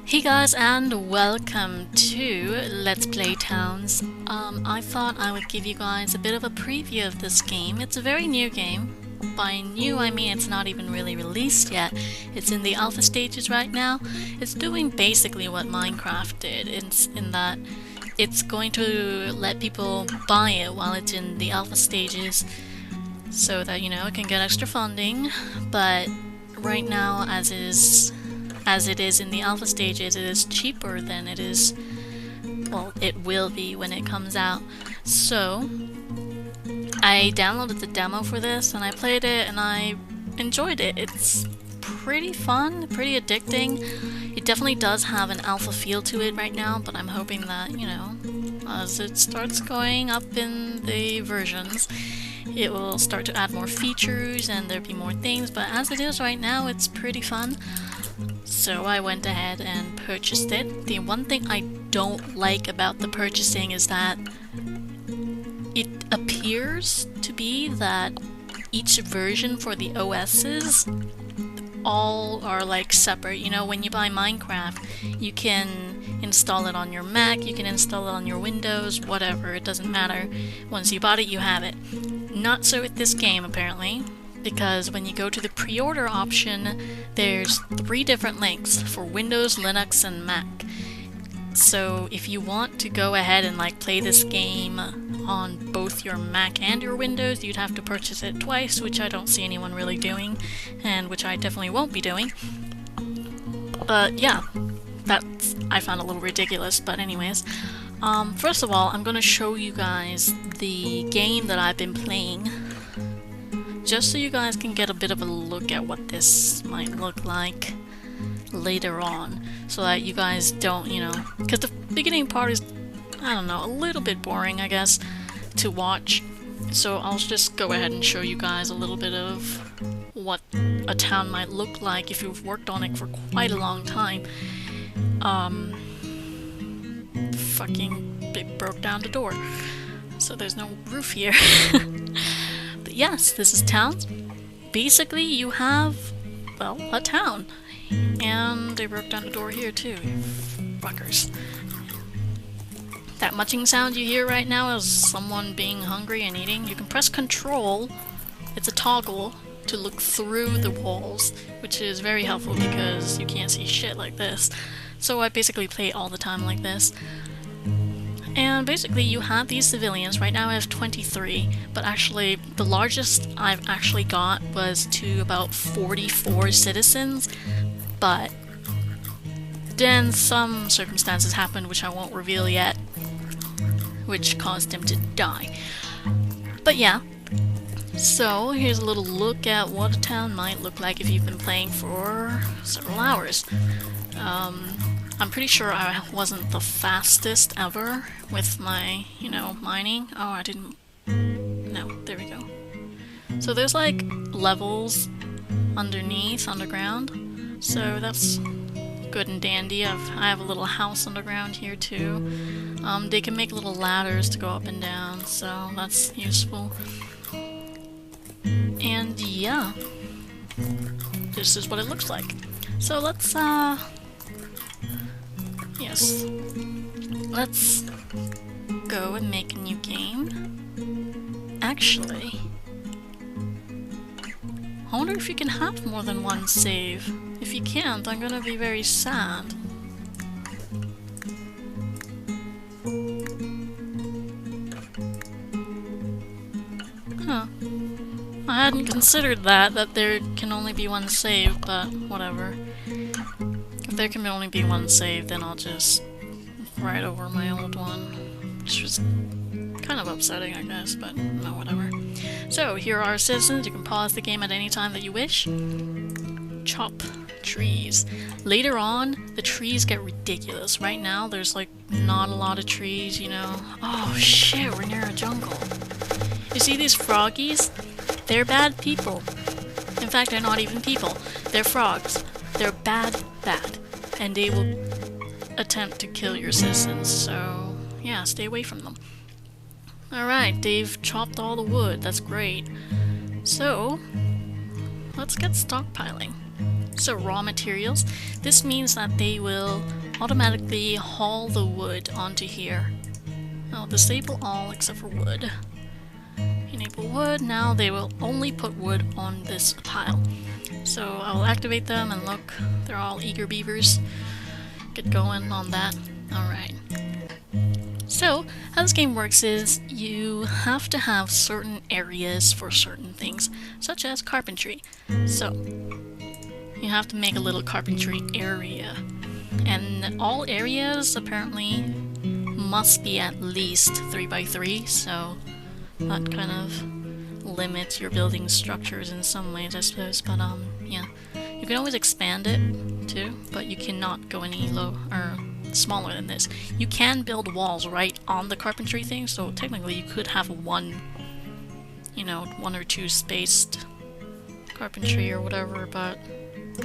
Hey guys, and welcome to Let's Play Towns. I thought I would give you guys a bit of a preview of this game. It's a very new game. By new I mean it's not even really released yet. It's in the alpha stages right now. It's doing basically what Minecraft did, in that it's going to let people buy it while it's in the alpha stages so that, you know, it can get extra funding. But right now, as it is in the alpha stages, it is cheaper than it is, well, it will be when it comes out. So I downloaded the demo for this and I played it and I enjoyed it. It's pretty fun, pretty addicting. It definitely does have an alpha feel to it right now, but I'm hoping that, you know, as it starts going up in the versions, it will start to add more features and there'll be more things, but as it is right now, it's pretty fun. So I went ahead and purchased it. The one thing I don't like about the purchasing is that it appears to be that each version for the OSs all are like separate. You know, when you buy Minecraft, you can install it on your Mac, you can install it on your Windows, whatever, it doesn't matter. Once you bought it, you have it. Not so with this game, apparently, because when you go to the pre-order option, there's 3 different links for Windows, Linux, and Mac. So if you want to go ahead and like play this game on both your Mac and your Windows, you'd have to purchase it twice, which I don't see anyone really doing, and which I definitely won't be doing. But yeah, I found a little ridiculous, but anyways. First of all, I'm gonna show you guys the game that I've been playing, just so you guys can get a bit of a look at what this might look like later on, so that you guys don't, you know, because the beginning part is, I don't know, a little bit boring, I guess, to watch. So I'll just go ahead and show you guys a little bit of what a town might look like if you've worked on it for quite a long time. Fucking it broke down the door, so there's no roof here. But yes, this is towns. Basically, you have, well, a town. And they broke down the door here too, you fuckers. That munching sound you hear right now is someone being hungry and eating. You can press Control, it's a toggle, to look through the walls, which is very helpful because you can't see shit like this. So I basically play all the time like this. And basically you have these civilians. Right now I have 23, but actually the largest I've actually got was to about 44 citizens, but then some circumstances happened which I won't reveal yet, which caused him to die. But yeah, so here's a little look at what a town might look like if you've been playing for several hours. I'm pretty sure I wasn't the fastest ever with my, you know, mining. Oh, I didn't... No, there we go. So there's like levels underground, so that's good and dandy. I have a little house underground here too. They can make little ladders to go up and down, so that's useful. And yeah, this is what it looks like. So let's let's go and make a new game. Actually, I wonder if you can have more than one save. If you can't, I'm gonna be very sad. Huh. I hadn't considered that there can only be one save, but whatever. If there can only be one save, then I'll just write over my old one, which was kind of upsetting, I guess, but no, whatever. So, here are our citizens. You can pause the game at any time that you wish. Chop trees. Later on, the trees get ridiculous. Right now, there's like not a lot of trees, you know. Oh shit, we're near a jungle. You see these froggies? They're bad people. In fact, they're not even people. They're frogs. They're bad, and they will attempt to kill your citizens, so yeah, stay away from them. Alright, they've chopped all the wood, that's great. So, let's get stockpiling. So raw materials, this means that they will automatically haul the wood onto here. I'll disable all except for wood. Enable wood, now they will only put wood on this pile. So I'll activate them and look, they're all eager beavers. Get going on that. Alright. So, how this game works is you have to have certain areas for certain things, such as carpentry. So, you have to make a little carpentry area. And all areas apparently must be at least 3x3, so that kind of limits your building structures in some ways, I suppose. But yeah. You can always expand it too, but you cannot go any low or smaller than this. You can build walls right on the carpentry thing, so technically you could have one, you know, 1 or 2 spaced carpentry or whatever, but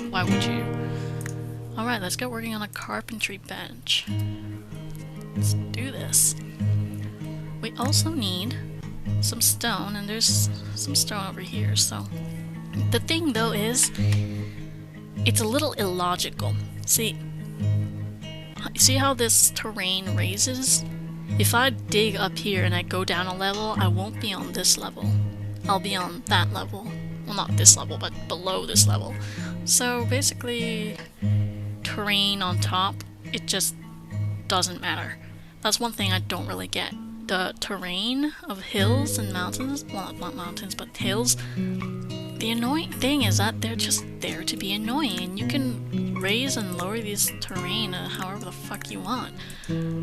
why would you? Alright, let's get working on a carpentry bench. Let's do this. We also need some stone, and there's some stone over here, so... The thing though is, it's a little illogical. See how this terrain raises? If I dig up here and I go down a level, I won't be on this level. I'll be on that level. Well, not this level, but below this level. So basically, terrain on top, it just doesn't matter. That's one thing I don't really get. The terrain of hills and mountains, well, not mountains, but hills, the annoying thing is that they're just there to be annoying, and you can raise and lower these terrain however the fuck you want,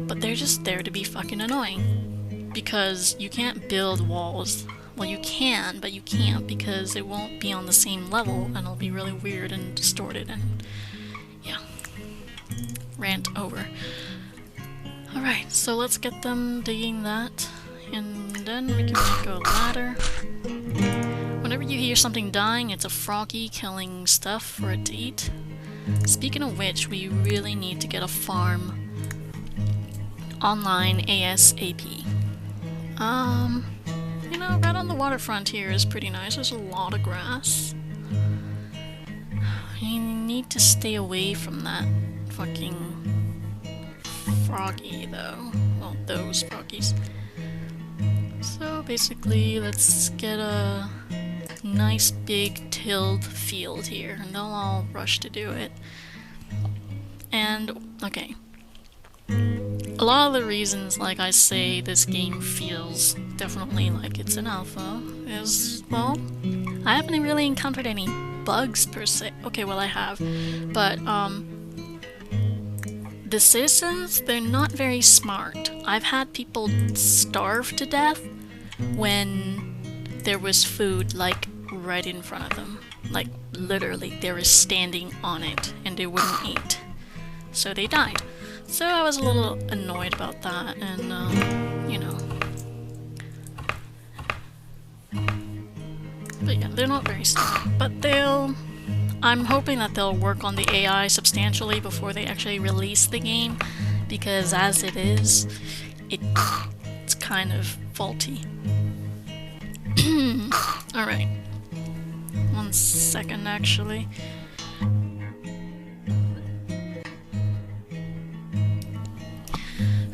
but they're just there to be fucking annoying. Because you can't build walls. Well, you can, but you can't because it won't be on the same level, and it'll be really weird and distorted, and yeah. Rant over. Alright, so let's get them digging that, and then we can make a ladder. Whenever you hear something dying, it's a froggy killing stuff for it to eat. Speaking of which, we really need to get a farm online ASAP. You know, right on the waterfront here is pretty nice. There's a lot of grass. You need to stay away from that fucking froggy, though. Well, those froggies. So basically, let's get a nice big tilled field here, and they'll all rush to do it. And, okay. A lot of the reasons, like I say, this game feels definitely like it's an alpha is, well, I haven't really encountered any bugs per se. Okay, well I have, but the citizens, they're not very smart. I've had people starve to death when there was food, like, right in front of them. Like, literally, they were standing on it, and they wouldn't eat. So they died. So I was a little annoyed about that, and, you know. But yeah, they're not very smart. But I'm hoping that they'll work on the AI substantially before they actually release the game, because as it is, it's kind of faulty. Alright. 1 second, actually.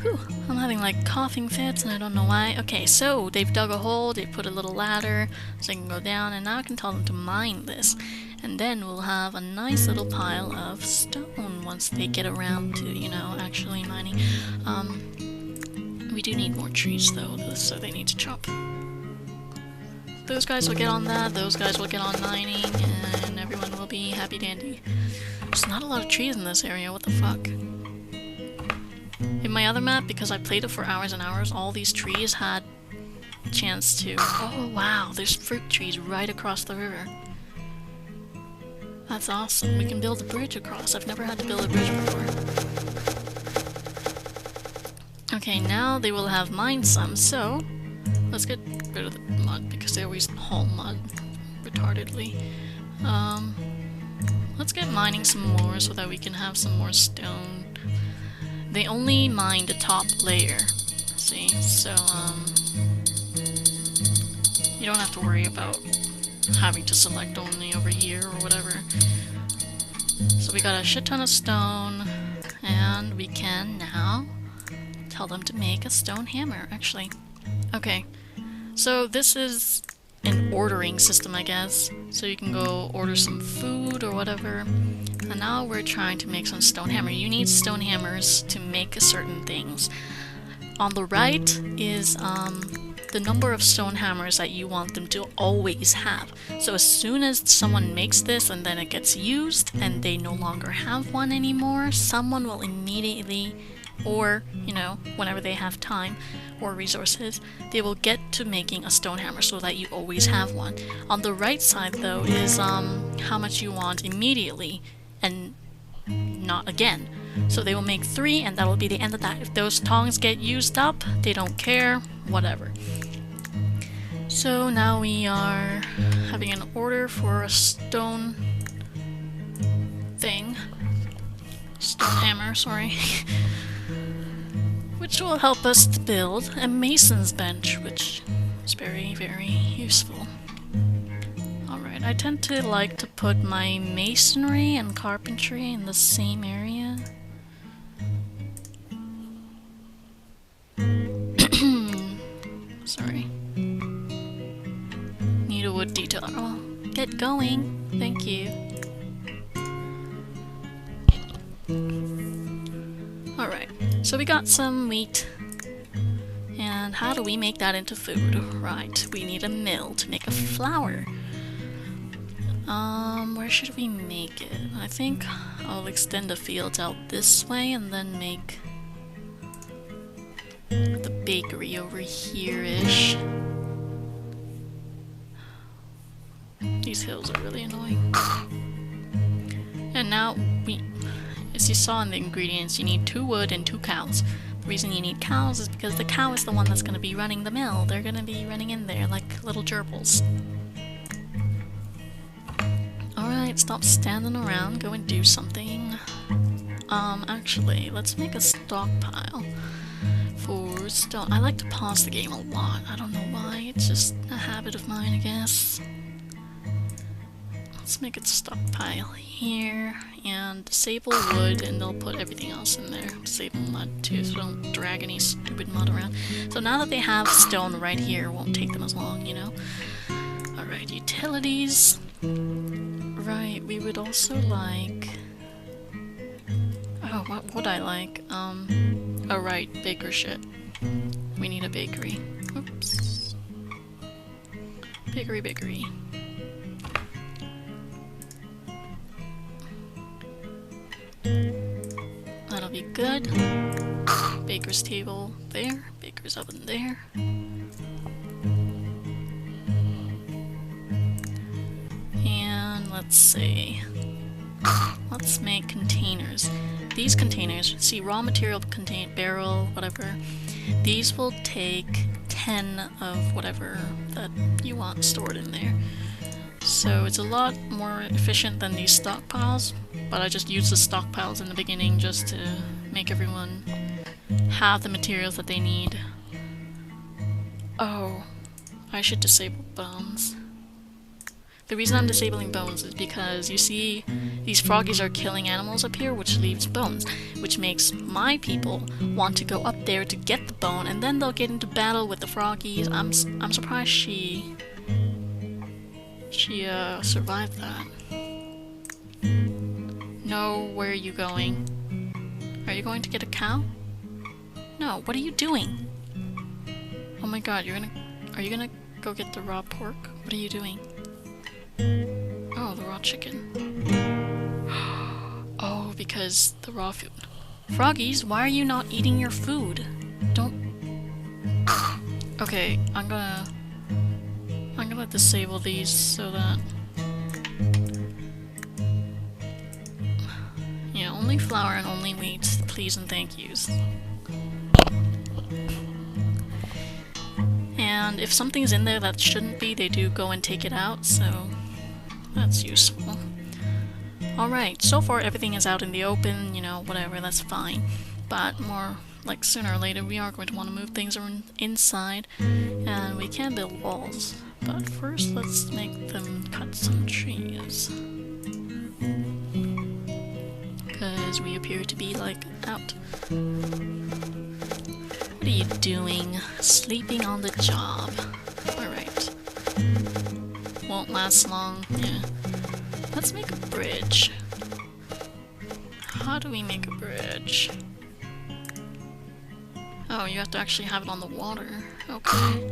Whew, I'm having like coughing fits and I don't know why. Okay, so they've dug a hole, they put a little ladder so I can go down, and now I can tell them to mine this. And then we'll have a nice little pile of stone once they get around to, you know, actually mining. We do need more trees though, so they need to chop. Those guys will get on that, those guys will get on mining, and everyone will be happy dandy. There's not a lot of trees in this area, what the fuck? In my other map, because I played it for hours and hours, all these trees had a chance to... Oh wow, there's fruit trees right across the river. That's awesome. We can build a bridge across. I've never had to build a bridge before. Okay, now they will have mined some, so let's get rid of the mud, because they always haul mud retardedly. Let's get mining some more so that we can have some more stone. They only mine the top layer, see? So, you don't have to worry about having to select only over here or whatever. we got a shit ton of stone, and we can now tell them to make a stone hammer, actually. Okay, so this is an ordering system, I guess. So you can go order some food or whatever. And now we're trying to make some stone hammer. You need stone hammers to make certain things. On the right is the number of stone hammers that you want them to always have. So as soon as someone makes this and then it gets used and they no longer have one anymore, someone will immediately, or, you know, whenever they have time or resources, they will get to making a stone hammer so that you always have one. On the right side, though, is how much you want immediately and not again. So they will make 3 and that will be the end of that. If those tongs get used up, they don't care, whatever. So now we are having an order for a stone thing. Stone hammer, sorry. Which will help us to build a mason's bench, which is very, very useful. Alright, I tend to like to put my masonry and carpentry in the same area. Sorry. Need a wood detail. Oh, get going. Thank you. Alright, so we got some wheat. And how do we make that into food? Right, we need a mill to make a flour. Where should we make it? I think I'll extend the fields out this way and then make the bakery over here-ish. These hills are really annoying. And now as you saw in the ingredients, you need 2 wood and 2 cows. The reason you need cows is because the cow is the one that's going to be running the mill. They're going to be running in there like little gerbils. Alright, stop standing around, go and do something. Actually, let's make a stockpile for stone. I like to pause the game a lot. I don't know why, it's just a habit of mine, I guess. Let's make a stockpile here, and disable wood, and they'll put everything else in there. Disable mud too, so don't drag any stupid mud around. So now that they have stone right here, it won't take them as long, you know? Alright, utilities. Right, we would also like... Oh, what would I like? Oh right, baker shit. We need a bakery. Oops. Bakery. That'll be good. Baker's table there. Baker's oven there. And let's see. Let's make containers. These containers, see, raw material contain barrel, whatever. These will take 10 of whatever that you want stored in there. So it's a lot more efficient than these stockpiles, but I just use the stockpiles in the beginning just to make everyone have the materials that they need. Oh, I should disable bones. The reason I'm disabling bones is because, you see, these froggies are killing animals up here, which leaves bones, which makes my people want to go up there to get the bone, and then they'll get into battle with the froggies. I'm surprised she survived that. No, where are you going? Are you going to get a cow? No, what are you doing? Oh my god, are you gonna go get the raw pork? What are you doing? Oh, the raw chicken. Oh, because the raw food. Froggies, why are you not eating your food? Don't... Okay, I'm gonna disable these so that... Yeah, only flour and only wheat, please and thank yous. And if something's in there that shouldn't be, they do go and take it out, so that's useful. Alright, so far everything is out in the open, you know, whatever, that's fine. But more like sooner or later we are going to want to move things inside, and we can build walls. But first let's make them cut some trees. because we appear to be, like, out. What are you doing? Sleeping on the job. Alright. Won't last long, yeah. Let's make a bridge. How do we make a bridge? Oh, you have to actually have it on the water. Okay.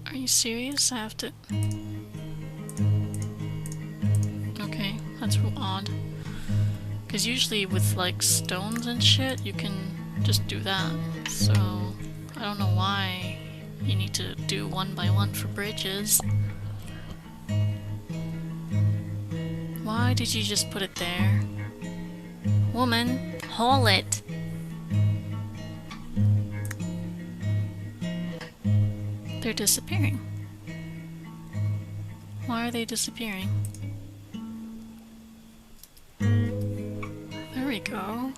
Are you serious? I have to... Okay, that's real odd. Because usually with like stones and shit, you can just do that. So, I don't know why you need to do one by one for bridges. Why did you just put it there? Woman, haul it! They're disappearing. Why are they disappearing? There we go.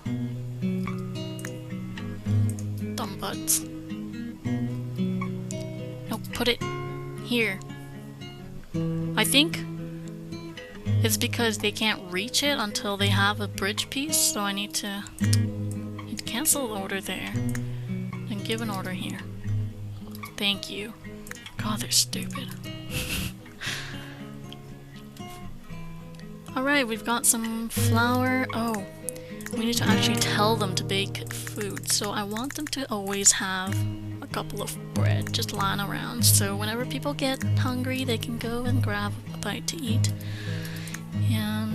Dumb butts. No, put it here. I think it's because they can't reach it until they have a bridge piece, so I need to cancel the order there and give an order here. Thank you. God, they're stupid. Alright, we've got some flour. Oh, we need to actually tell them to bake food, so I want them to always have a couple of bread just lying around, so whenever people get hungry they can go and grab a bite to eat. And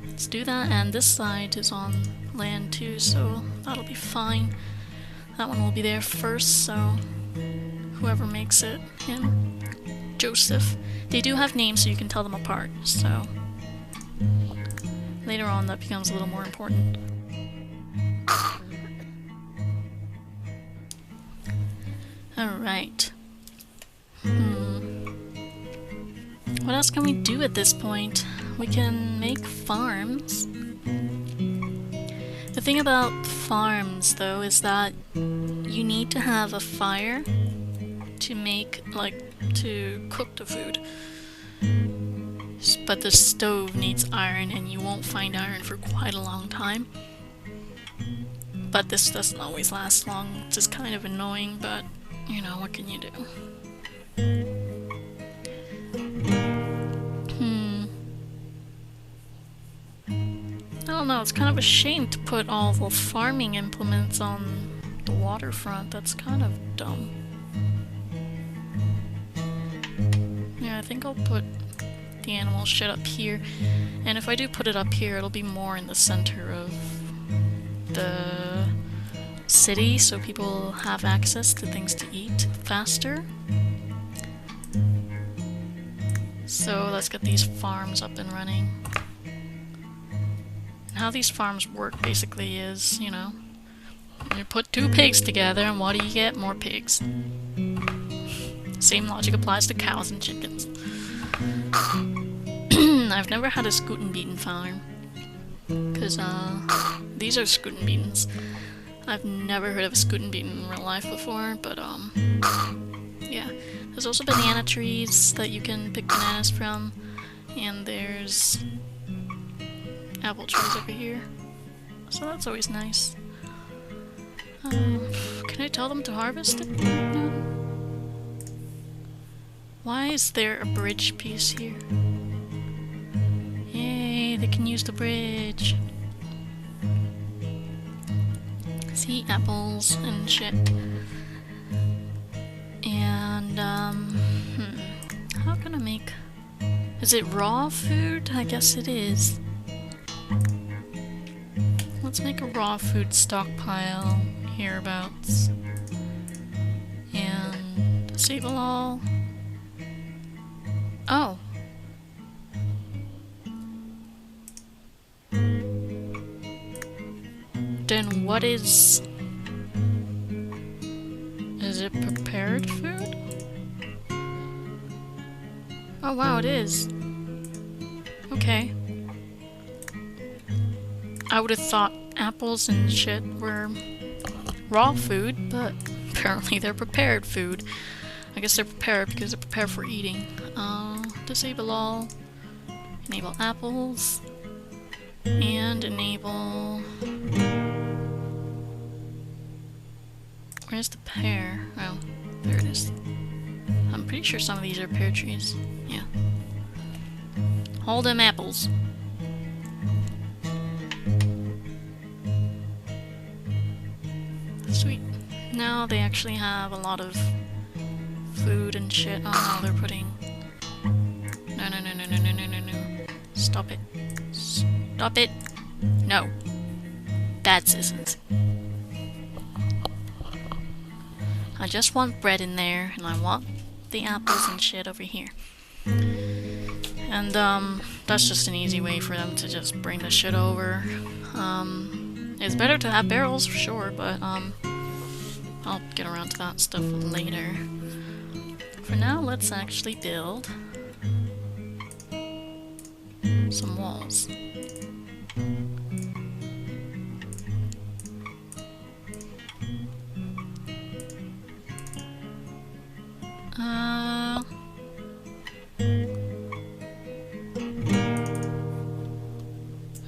let's do that, and this side is on land too, so that'll be fine. That one will be there first, so whoever makes it, him, Joseph. They do have names so you can tell them apart, so later on that becomes a little more important. Alright. What else can we do at this point? We can make farms. The thing about farms, though, is that you need to have a fire to make, like, to cook the food. But the stove needs iron, and you won't find iron for quite a long time. But this doesn't always last long, which is kind of annoying, but, you know, what can you do? I don't know, it's kind of a shame to put all the farming implements on the waterfront. That's kind of dumb. Yeah, I think I'll put the animal shit up here. And if I do put it up here, it'll be more in the center of the city, so people have access to things to eat faster. So let's get these farms up and running. How these farms work basically is, you know, you put two pigs together and what do you get? More pigs. Same logic applies to cows and chickens. I've never had a Scootenbeeten farm, because these are Scootenbeetens. I've never heard of a Scootenbeeten in real life before, but yeah. There's also banana trees that you can pick bananas from, and there's apple trees over here, so that's always nice. Can I tell them to harvest it? No. Why is there a bridge piece here? Yay, they can use the bridge. See, apples and shit. And, how can I make... Is it raw food? I guess it is. Let's make a raw food stockpile hereabouts. And disable all. Oh. Then what is... Is it prepared food? Oh wow, it is. Okay. I would have thought apples and shit were raw food, but apparently they're prepared food. I guess they're prepared because they're prepared for eating. disable all, enable apples, and enable... Where's the pear? Oh, there it is. I'm pretty sure some of these are pear trees. Yeah. Hold them apples. Sweet. Now they actually have a lot of food and shit. Oh no, they're putting... No, no, no, no, no, no, no, no, no. Stop it. Stop it. No. Bad citizens. I just want bread in there, and I want the apples and shit over here. And, that's just an easy way for them to just bring the shit over. It's better to have barrels, for sure, but, I'll get around to that stuff later. For now, let's actually build some walls.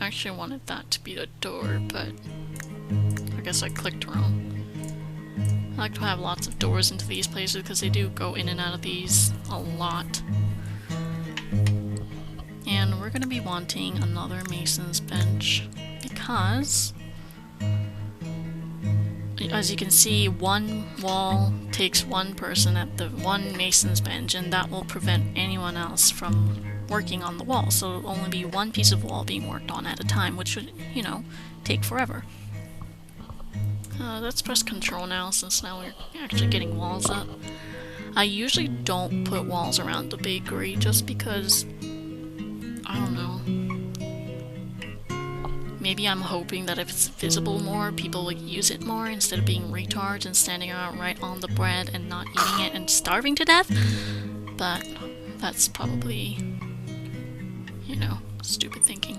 Actually, I wanted that to be the door, but I guess I clicked wrong. I like to have lots of doors into these places because they do go in and out of these a lot. And we're gonna be wanting another mason's bench because, as you can see, one wall takes one person at the one mason's bench, and that will prevent anyone else from working on the wall. So it'll only be one piece of wall being worked on at a time, which would, you know, take forever. Let's press control now, since now we're actually getting walls up. I usually don't put walls around the bakery just because, I don't know. Maybe I'm hoping that if it's visible more, people will use it more instead of being retards and standing out right on the bread and not eating it and starving to death. But that's probably, you know, stupid thinking.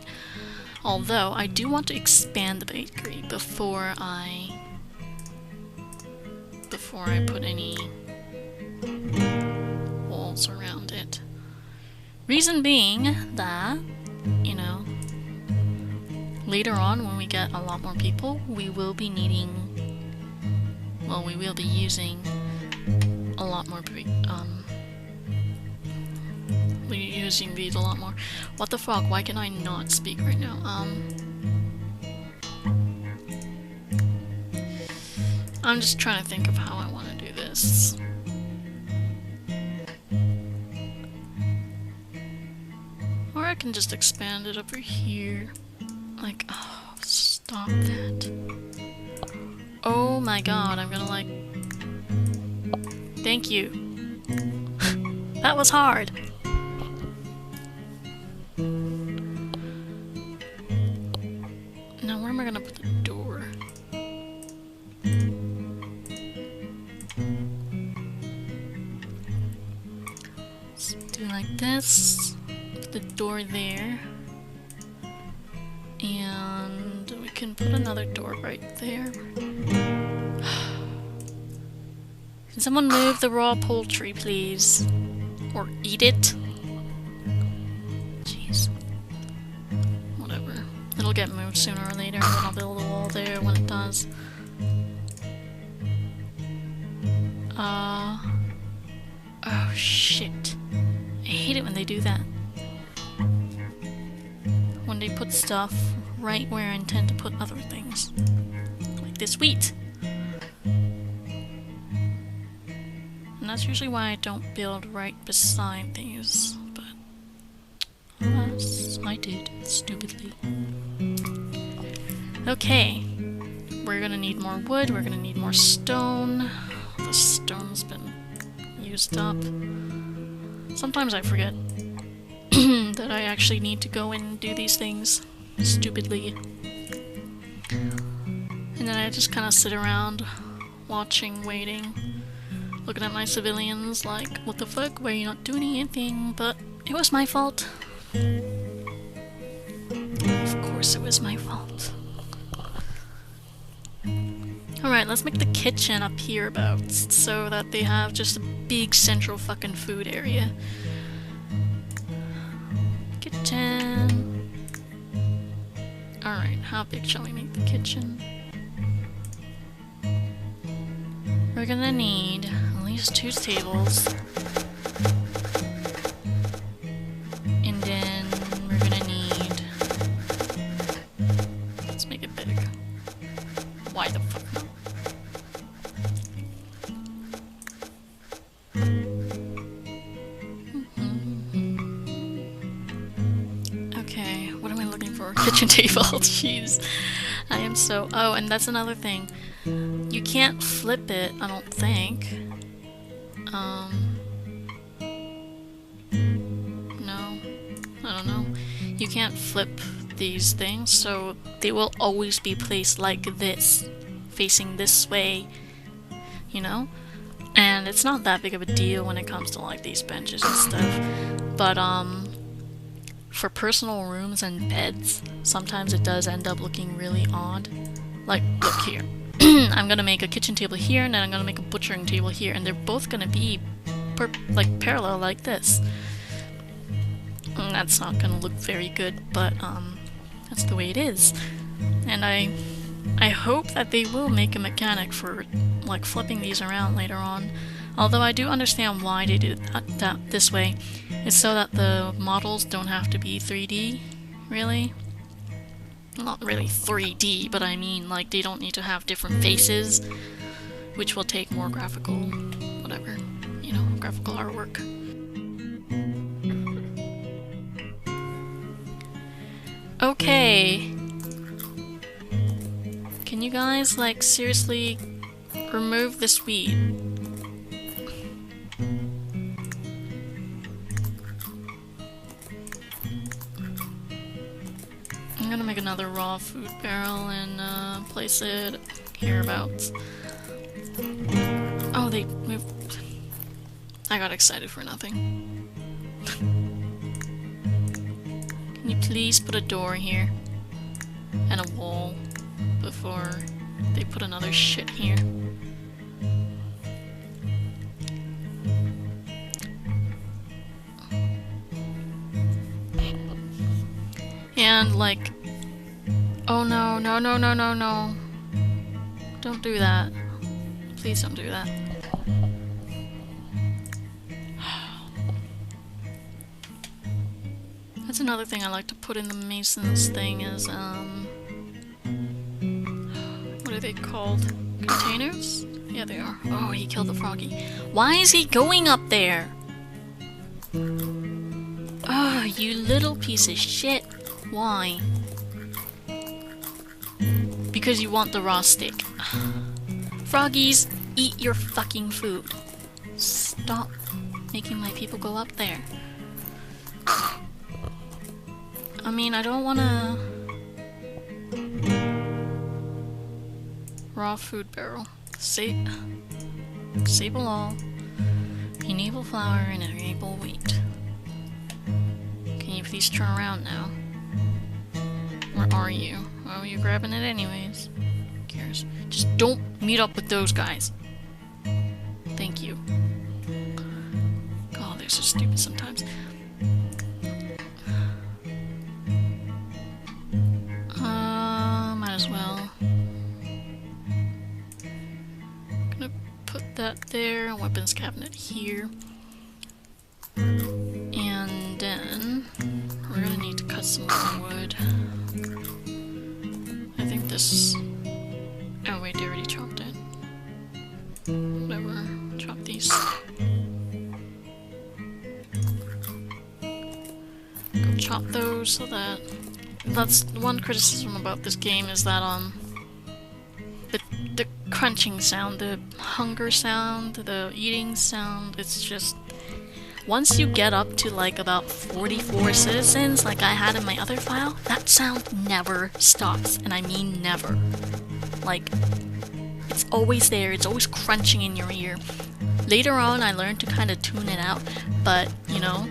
Although, I do want to expand the bakery before I put any walls around it. Reason being that, you know, later on when we get a lot more people, we will be needing, well, we will be using a lot more, we're using these a lot more. What the fuck, why can I not speak right now? I'm just trying to think of how I want to do this. Or I can just expand it over here. Like, oh, stop that. Oh my god, I'm gonna like... Thank you. That was hard. Now where am I gonna put the door? Let's do like this. Put the door there. And we can put another door right there. Can someone move the raw poultry, please? Or eat it? Jeez. Whatever. It'll get moved sooner or later, and then I'll build a wall there when it does. Oh shit. I hate it when they do that. When they put stuff right where I intend to put other things. Like this wheat. And that's usually why I don't build right beside these, but alas, I did, stupidly. Okay, we're gonna need more wood, we're gonna need more stone. The stone's been used up. Sometimes I forget that I actually need to go and do these things, stupidly. And then I just kind of sit around, watching, waiting, looking at my civilians like, what the fuck, why are you not doing anything? But it was my fault. Of course it was my fault. Alright, let's make the kitchen up hereabouts so that they have just a big central fucking food area. Alright, how big shall we make the kitchen? We're gonna need at least 2 tables. And then we're gonna need... Let's make it big. Why the fuck not? Okay, what am I looking for? Kitchen table, jeez. I am so... Oh, and that's another thing. You can't flip it, I don't think. No. I don't know. You can't flip these things, so they will always be placed like this. Facing this way. You know? And it's not that big of a deal when it comes to like these benches and stuff. But, for personal rooms and beds, sometimes it does end up looking really odd. Like, look here. I'm gonna make a kitchen table here, and then I'm gonna make a butchering table here, and they're both gonna be parallel like this. And that's not gonna look very good, but that's the way it is. And I hope that they will make a mechanic for like flipping these around later on. Although I do understand why they did that this way. It's so that the models don't have to be 3D, really. Not really 3D, but I mean, like, they don't need to have different faces, which will take more graphical, whatever, you know, graphical artwork. Okay. Can you guys, like, seriously remove this weed? I'm gonna make another raw food barrel and place it hereabouts. Oh, they moved. I got excited for nothing. Can you please put a door here? And a wall before they put another shit here? And like, oh no, no, no, no, no, no. Don't do that. Please don't do that. That's another thing I like to put in the mason's thing is, what are they called? Containers? Yeah, they are. Oh, he killed the froggy. Why is he going up there? Oh, you little piece of shit. Why? Because you want the raw steak. Froggies, eat your fucking food. Stop making my people go up there. I mean, I don't wanna... Raw food barrel. Sable all. Enable flour and enable wheat. Can you please turn around now? Where are you? Oh, you're grabbing it anyways. Who cares? Just don't meet up with those guys. Thank you. God, they're so stupid sometimes. Might as well. Gonna put that there. Weapons cabinet here. And then we're gonna need to cut some more wood. I think this... Oh wait, they already chopped it. Whatever. Chop these. Go chop those so that... That's one criticism about this game is that, the crunching sound, the hunger sound, the eating sound, it's just... Once you get up to like about 44 citizens, like I had in my other file, that sound never stops, and I mean never. Like, it's always there, it's always crunching in your ear. Later on, I learned to kind of tune it out, but, you know,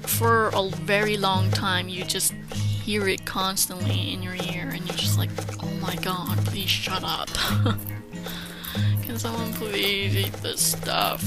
for a very long time, you just hear it constantly in your ear, and you're just like, oh my god, please shut up. Can someone please eat this stuff?